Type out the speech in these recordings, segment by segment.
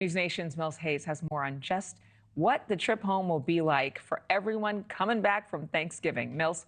News Nation's Mills Hayes has more on just what the trip home will be like for everyone coming back from Thanksgiving. Mills?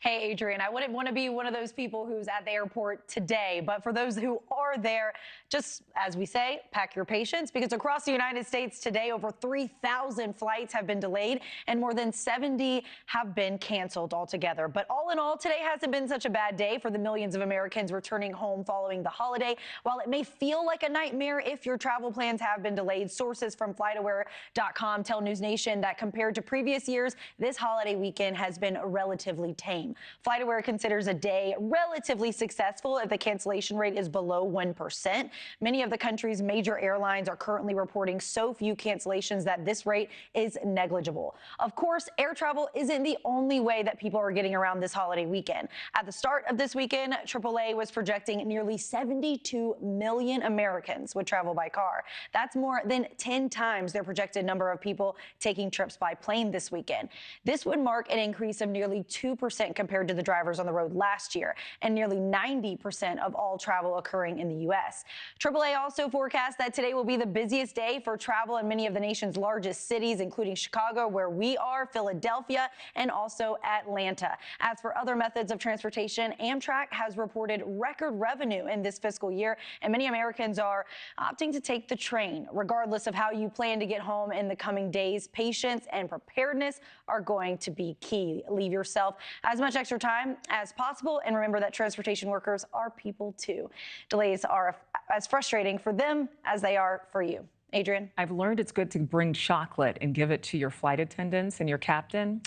Hey, Adrienne, I wouldn't want to be one of those people who's at the airport today, but for those who are there, just as we say, pack your patience, because across the United States today, over 3,000 flights have been delayed and more than 70 have been canceled altogether. But all in all, today hasn't been such a bad day for the millions of Americans returning home following the holiday. While it may feel like a nightmare if your travel plans have been delayed, sources from FlightAware.com tell NewsNation that compared to previous years, this holiday weekend has been relatively tame. FlightAware considers a day relatively successful if the cancellation rate is below 1%. Many of the country's major airlines are currently reporting so few cancellations that this rate is negligible. Of course, air travel isn't the only way that people are getting around this holiday weekend. At the start of this weekend, AAA was projecting nearly 72 million Americans would travel by car. That's more than 10 times their projected number of people taking trips by plane this weekend. This would mark an increase of nearly 2% compared to the drivers on the road last year, and nearly 90% of all travel occurring in the U.S. AAA also forecasts that today will be the busiest day for travel in many of the nation's largest cities, including Chicago, where we are, Philadelphia, and also Atlanta. As for other methods of transportation, Amtrak has reported record revenue in this fiscal year, and many Americans are opting to take the train. Regardless of how you plan to get home in the coming days, patience and preparedness are going to be key. Leave yourself as much extra time as possible, and remember that transportation workers are people too. Delays are as frustrating for them as they are for you. Adrienne? I've learned it's good to bring chocolate and give it to your flight attendants and your captain.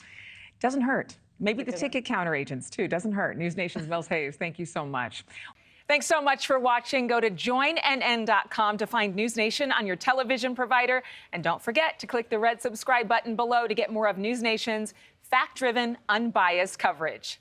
Doesn't hurt. Maybe the ticket counter agents too. Doesn't hurt. News Nation's Mills Hayes, thank you so much. Thanks so much for watching. Go to joinnn.com to find News Nation on your television provider. And don't forget to click the red subscribe button below to get more of News Nation's fact-driven, unbiased coverage.